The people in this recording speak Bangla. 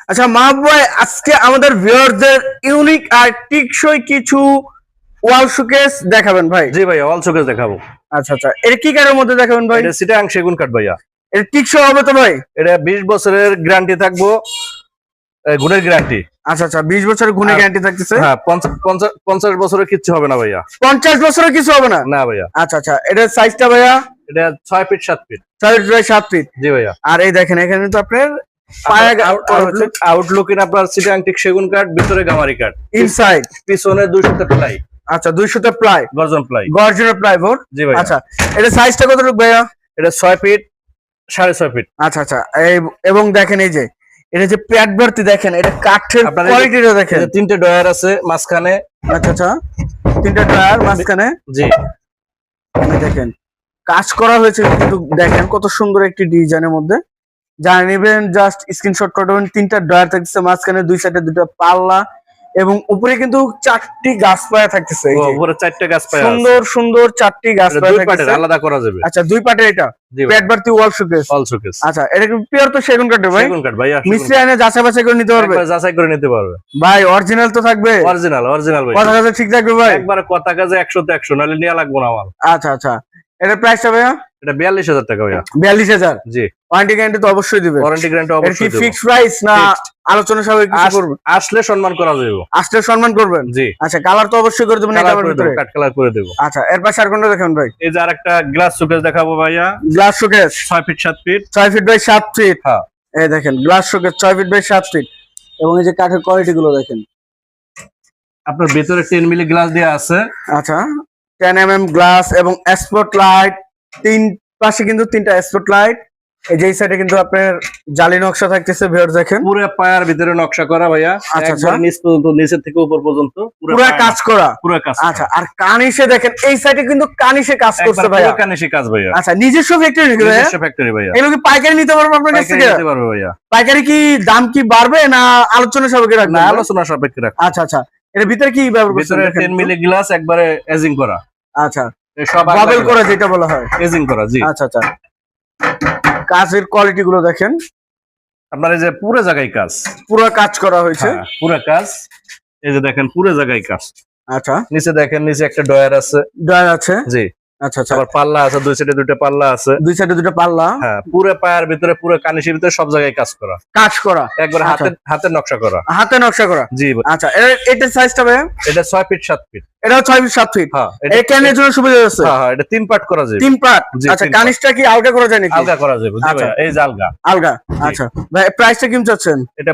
আচ্ছা মাহবুব ভাই, আজকে আমাদের ভিউয়ারদের ইউনিক আর টিকসই কিছু ওয়াল শোকেস দেখাবেন ভাই। জি ভাইয়া, অল শোকেস দেখাবো। আচ্ছা আচ্ছা, এটা কি কাঠের মধ্যে দেখাবেন ভাই? এটা সিটাং সেগুন কাঠ ভাইয়া। এটা টিকসই হবে তো ভাই? এটা 20 বছরের গ্যারান্টি থাকবো, গুণের গ্যারান্টি। আচ্ছা আচ্ছা, 20 বছরের গুণে গ্যারান্টি থাকতেছে। হ্যাঁ, 50 বছরের কিচ্ছু হবে না ভাইয়া। 50 বছরের কিছু হবে না? না ভাইয়া। আচ্ছা আচ্ছা, এটার সাইজটা ভাইয়া? এটা 6 ফিট 7 ফিট। 6 by 7 feet. জি ভাইয়া। আর এই দেখেন এখানে কিন্তু আপনার আউটলুক ইন আপনার সিটাং টিক সেগুন কাঠ, ভিতরে গামারি কাঠ, ইনসাইড পিছনে 200 প্লাই। আচ্ছা 200 তে প্লাই, গর্জন প্লাই। গর্জনের প্লাই বোর্ড। জি ভাইয়া। আচ্ছা, এটা সাইজটা কতটুকু ভাইয়া? এটা 6 ফিট 6.5 ফিট। আচ্ছা আচ্ছা, এবং দেখেন এই যে এটা যে প্যাড ভর্তি, দেখেন এটা কাঠের আপনার কোয়ালিটিটা দেখেন। তিনটে ডয়ার আছে মাঝখানে। আচ্ছা আচ্ছা, তিনটা টায়ার মাঝখানে। জি। এখানে দেখেন কাজ করা হয়েছে, কিন্তু দেখেন কত সুন্দর একটি ডিজাইনের মধ্যে। যা নেবেন জাস্ট স্ক্রিনশট করবেন। তিনটা ডয়ার থাকতেছে মাঝখানে, দুই সাইডে দুটো পাল্লা, এবং উপরে কিন্তু 4টি গাছপালা থাকতেছে। এই যে উপরে 4টে গাছ পায়া আছে। সুন্দর সুন্দর 4টি গাছপালা দুই পাটের থাকতেছে। আলাদা করা যাবে। আচ্ছা, দুই পাটের এটা জি ভাই। প্যাড ভর্তি ওয়াল শোকেস। All showcase. আচ্ছা, এটা কি পিওর তো সেগুন কাঠের ভাই? সেগুন কাঠ ভাইয়া। মিস্ত্রি এনে যাচাই বাছাই করে নিতে পারবে? একবার যাচাই করে নিতে পারবে ভাই অরিজিনাল তো থাকবে? অরিজিনাল ভাই। কথা কথা ঠিক থাকবে ভাই? একবারে কথা কাজে 100 তে 100, নাহলে নিয়ে লাগবো না আমার। আচ্ছা আচ্ছা, এটার প্রাইসটা ভাইয়া? এটা 42,000 টাকা ভাইয়া। 42,000। জি। ওয়ারেন্টি গ্যারান্টি তো অবশ্যই দিবে। ওয়ারেন্টি গ্যারান্টি এটা কি অবশ্যই দেব। ফিক্সড প্রাইস না আলোচনা সাপেক্ষে কিছু করবেন? আসলে সম্মান করা যাবে। আসলে সম্মান করবেন? জি। আচ্ছা, কালার তো অবশ্যই করে দেবেন কালার এটার করে ভিতরে? দেব, কাট কালার করে দেব। আচ্ছা, এর পাশে আর কোনটা দেখেন ভাই? এই যে আরেকটা গ্লাস শোকেস দেখাবো ভাইয়া। Glass showcase 6 feet 7 feet. 6 feet by 7 feet. হ্যাঁ। এই দেখেন glass showcase 6 feet by 7 feet, এবং এই যে কাঠের কোয়ালিটি গুলো দেখেন। আপনার ভিতরে 10 মিলি গ্লাস দেয়া আছে। আচ্ছা, 10 গ্লাস এবং স্পট লাইট। তিন পাশে কিন্তু তিনটা স্পট লাইট। এই যে সাইডে কিন্তু আপনার জালি নকশা থাকতেছে, ভিউয়ার দেখেন। পুরো পায়ার ভিতরে নকশা করা ভাইয়া। আচ্ছা, একবার নিচ পর্যন্ত, নিচের থেকে উপর পর্যন্ত পুরো কাজ করা। পুরো কাজ। আচ্ছা, আর কানিশে দেখেন এই সাইডে কিন্তু কানিশে কাজ করছে ভাইয়া। পুরো কানিশে কাজ ভাইয়া। আচ্ছা, নিজস্ব ফ্যাক্টরি নাকি ভাইয়া? নিজস্ব ফ্যাক্টরি ভাইয়া। এগুলো কি পাইকারি নিতে পারবো আপনার কাছ পাইকারি থেকে? নিতে পারবে ভাইয়া। পাইকারি কি দাম কি বাড়বে না আলোচনা সাপেক্ষে রাখবেন? না, আলোচনা সাপেক্ষে রাখ। আচ্ছা আচ্ছা, এর ভিতরে কি ব্যবহার করছেন? ভিতরে 10 মিলি গ্লাস একবারে এজিং করা। আচ্ছা, এই সব বাবেল করা যেটা বলা হয়, এজিং করা। জি। আচ্ছা আচ্ছা, কাজের কোয়ালিটি গুলো দেখেন। আপনার এই যে পুরো জায়গায় কাজ, পুরো কাজ করা হয়েছে। হ্যাঁ, পুরো কাজ। এই যে দেখেন পুরো জায়গায় কাজ। আচ্ছা, নিচে দেখেন, নিচে একটা ডয়ার আছে। ডয়ার আছে। জি। আচ্ছা আচ্ছা, আবার পাল্লা আছে, দুই সাইডে দুটো পাল্লা আছে। দুই সাইডে দুটো পাল্লা। হ্যাঁ, পুরো পায়ার ভিতরে, পুরো কানিশের ভিতরে সব জায়গায় কাজ করা। কাজ করা একবার আচ্ছা, হাতের নকশা করা। হাতে নকশা করা। জি ভাই। আচ্ছা, এটার সাইজটা ভাই? এটা 6 ফিট 7 ফিট। এটাও 6 ফিট 7 ফিট। হ্যাঁ, এটা ক্যানের জন্য সুবিধা আছে। হ্যাঁ হ্যাঁ, এটা 3 পার্ট করা যাবে। 3 পার্ট। জি, আচ্ছা, 3 পার্ট। কানিশটা কি আলগা করা যায় নাকি? আলগা করা যাবে। জি আচ্ছা। ভাইয়া, এই যে আলগা। আলগা। আচ্ছা ভাই, প্রাইসটা কেমন চাচ্ছেন? এটা